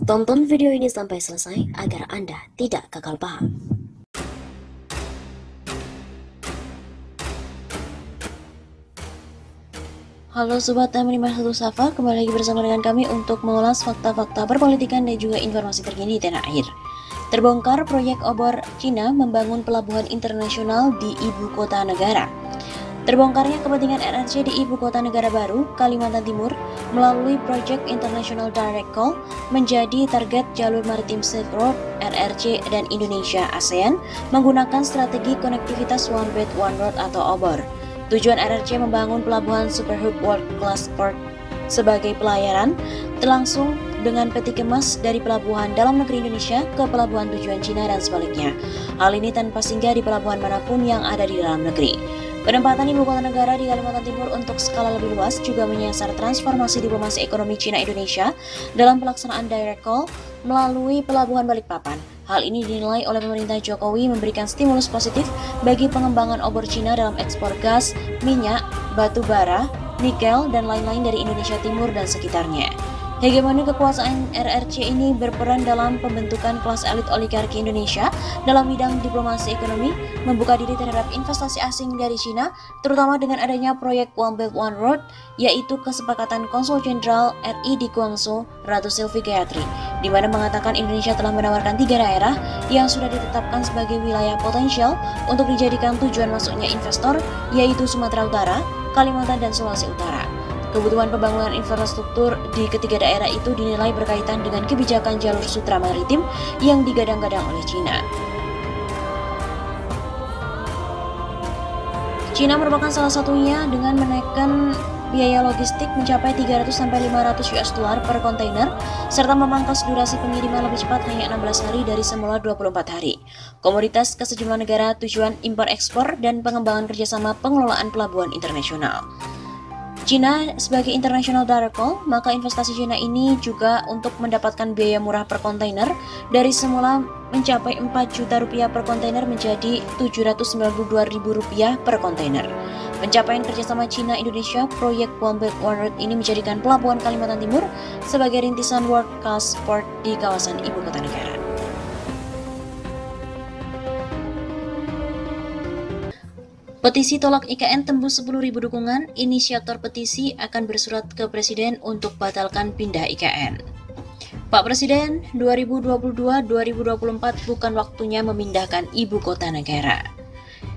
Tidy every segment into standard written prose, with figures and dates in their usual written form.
Tonton video ini sampai selesai agar Anda tidak gagal paham. Halo Sobat M51 Safa, kembali lagi bersama dengan kami untuk mengulas fakta-fakta perpolitikan dan juga informasi terkini di tanah air. Terbongkar proyek obor Cina membangun pelabuhan internasional di ibu kota negara. Terbongkarnya kepentingan RRC di ibu kota negara baru, Kalimantan Timur, melalui Project International Direct Call menjadi target jalur maritim Silk Road, RRC dan Indonesia ASEAN menggunakan strategi konektivitas One Belt One Road atau OBOR. Tujuan RRC membangun pelabuhan Super Hub World Class Port sebagai pelayaran langsung dengan peti kemas dari pelabuhan dalam negeri Indonesia ke pelabuhan tujuan Cina dan sebaliknya. Hal ini tanpa singgah di pelabuhan manapun yang ada di dalam negeri. Penempatan ibu kota negara di Kalimantan Timur untuk skala lebih luas juga menyasar transformasi diplomasi ekonomi Cina-Indonesia dalam pelaksanaan direct call melalui pelabuhan Balikpapan. Hal ini dinilai oleh pemerintah Jokowi memberikan stimulus positif bagi pengembangan obor Cina dalam ekspor gas, minyak, batu bara, nikel, dan lain-lain dari Indonesia Timur dan sekitarnya. Hegemoni kekuasaan RRC ini berperan dalam pembentukan kelas elit oligarki Indonesia dalam bidang diplomasi ekonomi, membuka diri terhadap investasi asing dari Cina, terutama dengan adanya proyek One Belt One Road, yaitu kesepakatan Konsul Jenderal RI di Guangzhou, Ratu Sylvie Gayatri, di mana mengatakan Indonesia telah menawarkan 3 daerah yang sudah ditetapkan sebagai wilayah potensial untuk dijadikan tujuan masuknya investor, yaitu Sumatera Utara, Kalimantan, dan Sulawesi Utara. Kebutuhan pembangunan infrastruktur di ketiga daerah itu dinilai berkaitan dengan kebijakan jalur sutra maritim yang digadang-gadang oleh Cina. Cina merupakan salah satunya dengan menaikkan biaya logistik mencapai 300-500 US dollar per kontainer, serta memangkas durasi pengiriman lebih cepat hanya 16 hari dari semula 24 hari. Komoditas ke sejumlah negara tujuan impor-ekspor dan pengembangan kerjasama pengelolaan pelabuhan internasional. Cina sebagai international direct call, maka investasi Cina ini juga untuk mendapatkan biaya murah per kontainer dari semula mencapai 4 juta rupiah per kontainer menjadi 792 ribu rupiah per kontainer. Pencapaian kerjasama Cina-Indonesia, proyek One Belt One Road ini menjadikan pelabuhan Kalimantan Timur sebagai rintisan world class port di kawasan ibu kota negara. Petisi tolak IKN tembus 10.000 dukungan, inisiator petisi akan bersurat ke Presiden untuk batalkan pindah IKN. Pak Presiden, 2022-2024 bukan waktunya memindahkan ibu kota negara.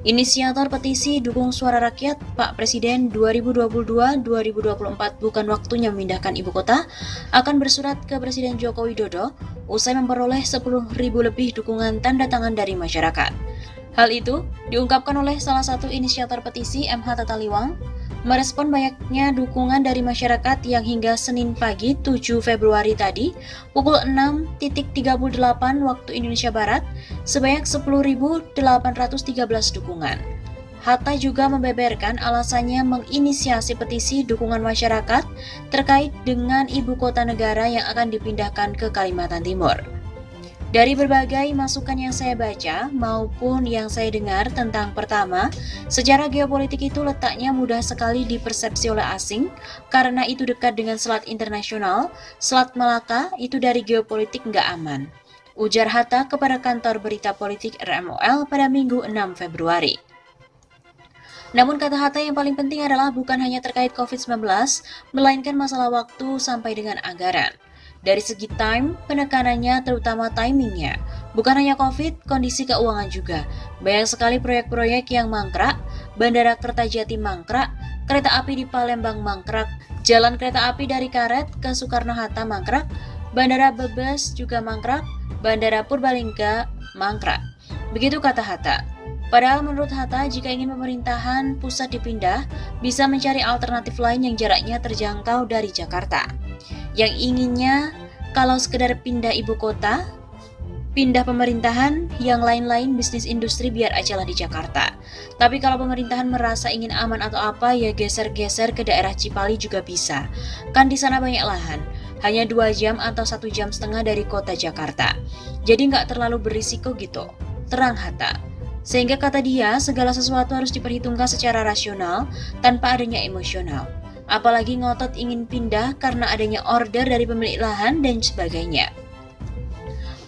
Inisiator petisi dukung suara rakyat, Pak Presiden 2022-2024 bukan waktunya memindahkan ibu kota, akan bersurat ke Presiden Joko Widodo usai memperoleh 10.000 lebih dukungan tanda tangan dari masyarakat. Hal itu diungkapkan oleh salah satu inisiator petisi MH Tataliwang, merespon banyaknya dukungan dari masyarakat yang hingga Senin pagi 7 Februari tadi pukul 6.38 waktu Indonesia Barat sebanyak 10.813 dukungan. Hatta juga membeberkan alasannya menginisiasi petisi dukungan masyarakat terkait dengan ibu kota negara yang akan dipindahkan ke Kalimantan Timur. Dari berbagai masukan yang saya baca maupun yang saya dengar tentang pertama, secara geopolitik itu letaknya mudah sekali dipersepsi oleh asing karena itu dekat dengan Selat Internasional, Selat Malaka itu dari geopolitik nggak aman. Ujar Hatta kepada kantor berita politik RMOL pada Minggu 6 Februari. Namun kata Hatta yang paling penting adalah bukan hanya terkait COVID-19, melainkan masalah waktu sampai dengan anggaran. Dari segi time, penekanannya terutama timingnya. Bukan hanya COVID, kondisi keuangan juga. Banyak sekali proyek-proyek yang mangkrak, Bandara Kertajati mangkrak, kereta api di Palembang mangkrak, jalan kereta api dari Karet ke Soekarno-Hatta mangkrak, Bandara Bebes juga mangkrak, Bandara Purbalingga mangkrak. Begitu kata Hatta. Padahal menurut Hatta, jika ingin pemerintahan pusat dipindah, bisa mencari alternatif lain yang jaraknya terjangkau dari Jakarta. Yang inginnya, kalau sekedar pindah ibu kota, pindah pemerintahan, yang lain-lain bisnis industri biar aja lah di Jakarta. Tapi kalau pemerintahan merasa ingin aman atau apa, ya geser-geser ke daerah Cipali juga bisa. Kan di sana banyak lahan, hanya 2 jam atau 1,5 jam dari kota Jakarta. Jadi nggak terlalu berisiko gitu, terang Hatta. Sehingga kata dia, segala sesuatu harus diperhitungkan secara rasional, tanpa adanya emosional. Apalagi ngotot ingin pindah karena adanya order dari pemilik lahan dan sebagainya.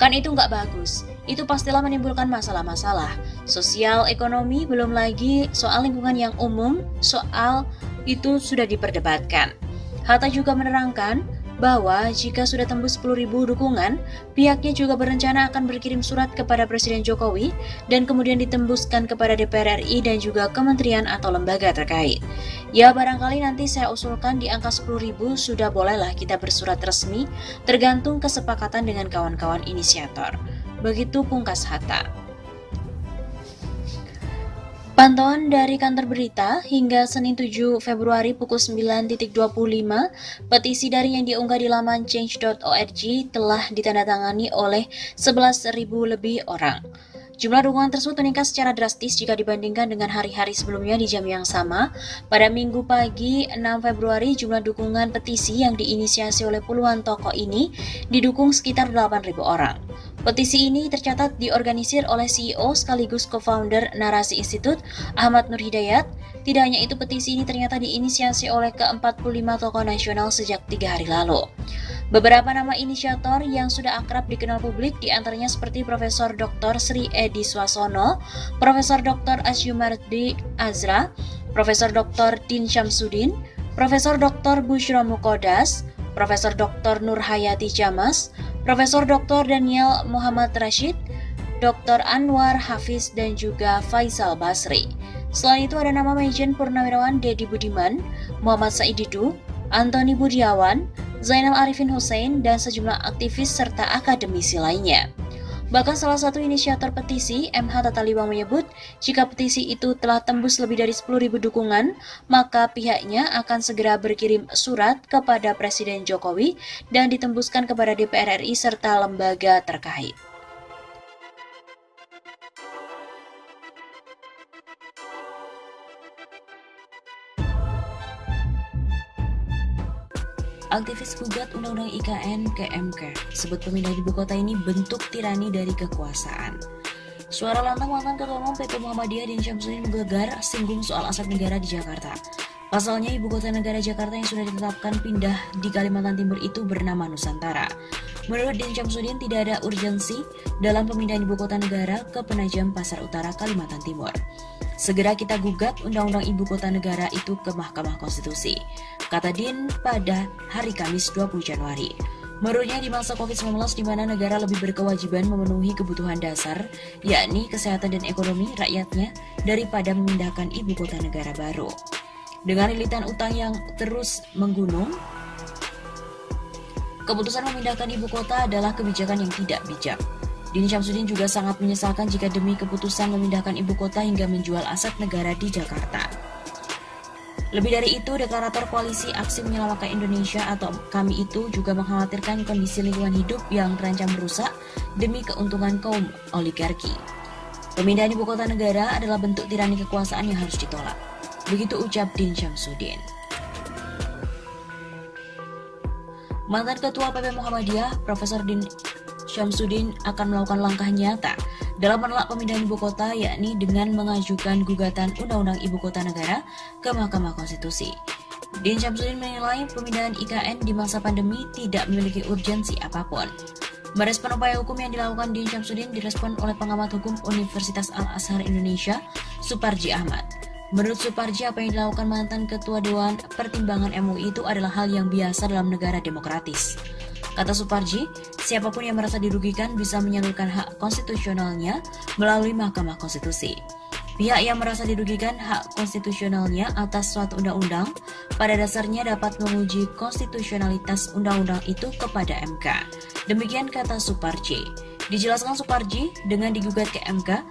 Kan itu nggak bagus. Itu pastilah menimbulkan masalah-masalah sosial, ekonomi, belum lagi soal lingkungan yang umum, soal itu sudah diperdebatkan. Hatta juga menerangkan bahwa jika sudah tembus 10.000 dukungan, pihaknya juga berencana akan berkirim surat kepada Presiden Jokowi dan kemudian ditembuskan kepada DPR RI dan juga kementerian atau lembaga terkait. Ya barangkali nanti saya usulkan di angka 10.000 sudah bolehlah kita bersurat resmi, tergantung kesepakatan dengan kawan-kawan inisiator. Begitu pungkas Hatta. Pantauan dari kantor berita hingga Senin 7 Februari pukul 9.25, petisi daring yang diunggah di laman change.org telah ditandatangani oleh 11.000 lebih orang. Jumlah dukungan tersebut meningkat secara drastis jika dibandingkan dengan hari-hari sebelumnya di jam yang sama. Pada Minggu pagi 6 Februari, jumlah dukungan petisi yang diinisiasi oleh puluhan tokoh ini didukung sekitar 8.000 orang. Petisi ini tercatat diorganisir oleh CEO sekaligus co-founder Narasi Institute, Ahmad Nur Hidayat. Tidak hanya itu, petisi ini ternyata diinisiasi oleh ke-45 tokoh nasional sejak 3 hari lalu. Beberapa nama inisiator yang sudah akrab dikenal publik diantaranya seperti Profesor Dr. Sri Edi Swasono, Profesor Dr. Asyumardi Azra, Profesor Dr. Din Syamsuddin, Profesor Dr. Bushra Mukodas, Profesor Dr. Nur Hayati Jamas, Profesor Dr. Daniel Muhammad Rashid, Dr. Anwar Hafiz, dan juga Faisal Basri. Selain itu ada nama Majen Purnawirawan Dedi Budiman, Muhammad Said Didu, Antoni Budiawan, Zainal Arifin Hussein, dan sejumlah aktivis serta akademisi lainnya. Bahkan salah satu inisiator petisi, MH Tataliwang, menyebut jika petisi itu telah tembus lebih dari 10.000 dukungan, maka pihaknya akan segera berkirim surat kepada Presiden Jokowi dan ditembuskan kepada DPR RI serta lembaga terkait. Aktivis gugat Undang-Undang IKN ke MK, sebut pemindahan ibu kota ini bentuk tirani dari kekuasaan. Suara lantang mantan Ketua Umum PP Muhammadiyah Din Syamsuddin menggegar singgung soal aset negara di Jakarta. Pasalnya ibu kota negara Jakarta yang sudah ditetapkan pindah di Kalimantan Timur itu bernama Nusantara. Menurut Din Syamsuddin tidak ada urgensi dalam pemindahan ibu kota negara ke Penajam Pasar Utara, Kalimantan Timur. Segera kita gugat Undang-Undang Ibu Kota Negara itu ke Mahkamah Konstitusi, kata Din pada hari Kamis 20 Januari. Menurutnya di masa COVID-19 di mana negara lebih berkewajiban memenuhi kebutuhan dasar, yakni kesehatan dan ekonomi rakyatnya daripada memindahkan ibu kota negara baru. Dengan lilitan utang yang terus menggunung, keputusan memindahkan ibu kota adalah kebijakan yang tidak bijak. Din Syamsuddin juga sangat menyesalkan jika demi keputusan memindahkan ibu kota hingga menjual aset negara di Jakarta. Lebih dari itu, deklarator Koalisi Aksi Menyelamatkan Indonesia atau KAMI itu juga mengkhawatirkan kondisi lingkungan hidup yang terancam merusak demi keuntungan kaum oligarki. Pemindahan ibu kota negara adalah bentuk tirani kekuasaan yang harus ditolak. Begitu ucap Din Syamsuddin. Mantan Ketua PP Muhammadiyah, Profesor Din Syamsuddin akan melakukan langkah nyata dalam menolak pemindahan ibu kota, yakni dengan mengajukan gugatan Undang-Undang Ibu Kota Negara ke Mahkamah Konstitusi. Din Syamsuddin menilai pemindahan IKN di masa pandemi tidak memiliki urgensi apapun. Merespon upaya hukum yang dilakukan Din Syamsuddin direspon oleh pengamat hukum Universitas Al-Azhar Indonesia, Suparji Ahmad. Menurut Suparji, apa yang dilakukan mantan Ketua Dewan Pertimbangan MUI itu adalah hal yang biasa dalam negara demokratis. Kata Suparji, siapapun yang merasa dirugikan bisa menyalurkan hak konstitusionalnya melalui Mahkamah Konstitusi. Pihak yang merasa dirugikan hak konstitusionalnya atas suatu undang-undang pada dasarnya dapat menguji konstitusionalitas undang-undang itu kepada MK. Demikian kata Suparji. Dijelaskan Suparji, dengan digugat ke MK,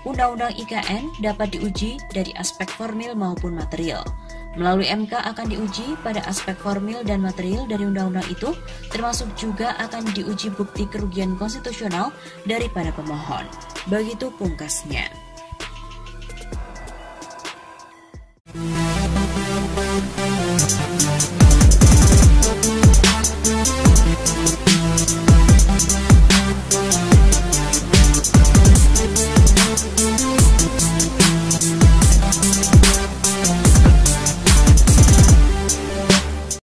Undang-Undang IKN dapat diuji dari aspek formil maupun material. Melalui MK akan diuji pada aspek formil dan material dari undang-undang itu, termasuk juga akan diuji bukti kerugian konstitusional daripada pemohon. Begitu pungkasnya.